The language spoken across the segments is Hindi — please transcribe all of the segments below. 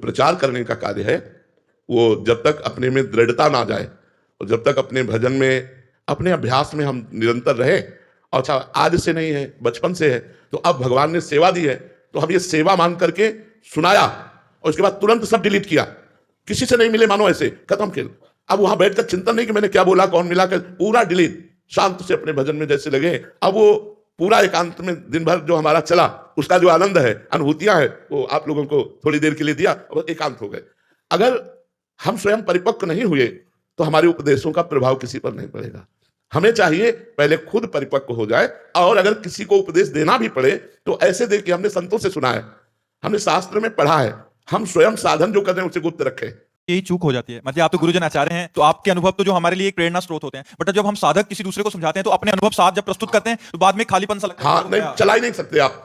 प्रचार करने का कार्य है, वो जब तक अपने में दृढ़ता ना जाए और जब तक अपने भजन में, अपने अभ्यास में हम निरंतर रहे, और अच्छा आज से नहीं है, बचपन से है, तो अब भगवान ने सेवा दी है तो हम ये सेवा मान करके सुनाया और उसके बाद तुरंत सब डिलीट किया, किसी से नहीं मिले, मानो ऐसे खत्म खेल। अब वहां बैठकर चिंतन नहीं कि मैंने क्या बोला, कौन मिला, कर पूरा डिलीट, शांत से अपने भजन में जैसे लगे। अब वो पूरा एकांत में दिन भर जो हमारा चला, उसका जो आनंद है, अनुभूतियां है, वो आप लोगों को थोड़ी देर के लिए दिया और एकांत हो गए। अगर हम स्वयं परिपक्व नहीं हुए तो हमारे उपदेशों का प्रभाव किसी पर नहीं पड़ेगा। हमें चाहिए पहले खुद परिपक्व हो जाए, और अगर किसी को उपदेश देना भी पड़े तो ऐसे दे कि हमने संतों से सुना है, हमने शास्त्र में पढ़ा है, हम स्वयं साधन जो कर रहे हैं उसे गुप्त रखें। यही चूक हो जाती है। मतलब आप तो गुरुजन आचार्य हैं, तो आपके अनुभव तो जो हमारे लिए एक प्रेरणा स्रोत होते हैं, बट जब हम साधक किसी दूसरे को समझाते हैं तो अपने अनुभव साथ जब प्रस्तुत करते हैं तो बाद में खालीपन सा लगता है। हाँ, नहीं चला ही नहीं सकते आप,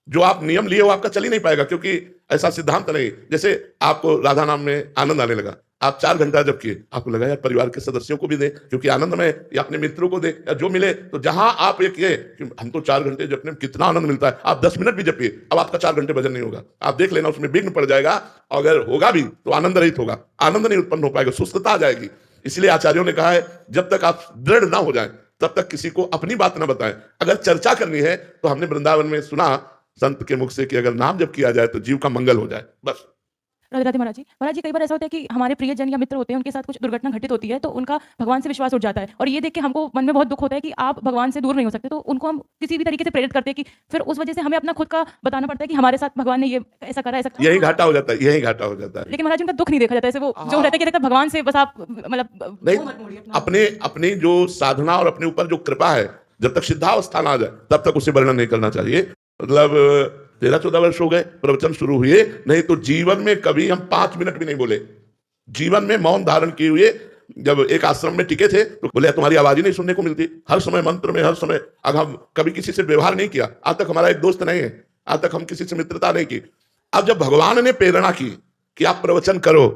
जो आप नियम लिए हो आपका चल ही नहीं पाएगा, क्योंकि ऐसा सिद्धांत नहीं। जैसे आपको राधा नाम में आनंद आने लगा, आप 4 घंटा जब किए, आपको लगा यार परिवार के सदस्यों को भी दे, क्योंकि आनंद में, या अपने मित्रों को दे, या जो मिले, तो जहां आप ये किए कि हम तो 4 घंटे जपने में कितना आनंद मिलता है, आप 10 मिनट भी जपिए, अब आपका 4 घंटे भजन नहीं होगा। आप देख लेना उसमें विघ्न पड़ जाएगा, अगर होगा भी तो आनंद रहित होगा, आनंद नहीं उत्पन्न हो पाएगा, सुस्तता आ जाएगी। इसलिए आचार्यों ने कहा है जब तक आप दृढ़ ना हो जाए तब तक किसी को अपनी बात ना बताएं। अगर चर्चा करनी है तो हमने वृंदावन में सुना संत के मुख से कि अगर नाम जब किया जाए तो जीव का मंगल हो जाए, बस। राधे राधे महाराज जी, कई बार ऐसा होता है कि हमारे प्रियजन या मित्र होते हैं, उनके साथ कुछ दुर्घटना घटित होती है तो उनका भगवान से विश्वास उठ जाता है, और ये देख के हमको मन में बहुत दुख होता है कि आप भगवान से दूर नहीं हो सकते, तो उनको हम किसी भी तरीके से प्रेरित करते हैं कि फिर उस वजह से हमें अपना खुद का बताना पड़ता है कि हमारे साथ भगवान ने ये ऐसा करा, ऐसा करा। यही घाटा हो जाता है, यही घाटा हो जाता है। लेकिन महाराज उनका दुख नहीं देखा जाता, ऐसे वो जो रहता है कि देखता भगवान से बस आप मतलब नहीं, अपने जो साधना और अपने ऊपर जो कृपा है, जब तक सिद्धावस्था ना आ जाए तब तक उसे वर्णन नहीं करना चाहिए। मतलब 13-14 वर्ष हो गए प्रवचन शुरू हुए, नहीं तो जीवन में कभी हम 5 मिनट भी नहीं बोले। जीवन में मौन धारण किए हुए जब एक आश्रम में टिके थे तो बोले तुम्हारी आवाज ही नहीं सुनने को मिलती, हर समय मंत्र में, हर समय। अब हम कभी किसी से व्यवहार नहीं किया, आज तक हमारा एक दोस्त नहीं है, आज तक हम किसी से मित्रता नहीं की। अब जब भगवान ने प्रेरणा की कि आप प्रवचन करो,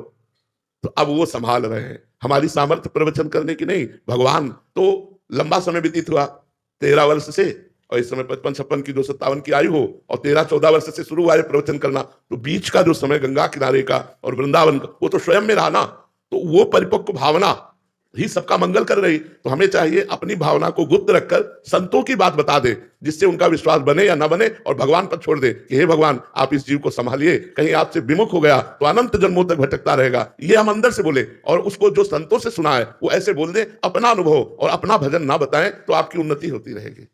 तो अब वो संभाल रहे हैं। हमारी सामर्थ्य प्रवचन करने की नहीं, भगवान। तो लंबा समय व्यतीत हुआ 13 वर्ष से, और इस समय 55-56 की 257 की आयु हो, और 13-14 वर्ष से शुरू हुआ है प्रवचन करना, तो बीच का जो समय गंगा किनारे का और वृंदावन का, वो तो स्वयं में रहा ना, तो वो परिपक्व भावना ही सबका मंगल कर रही। तो हमें चाहिए अपनी भावना को गुप्त रखकर संतों की बात बता दे, जिससे उनका विश्वास बने या ना बने, और भगवान पर छोड़ दे कि हे भगवान आप इस जीव को संभालिए, कहीं आपसे विमुख हो गया तो अनंत जन्मों तक भटकता रहेगा। ये हम अंदर से बोले, और उसको जो संतों से सुना है वो ऐसे बोल दे, अपना अनुभव और अपना भजन ना बताएं, तो आपकी उन्नति होती रहेगी।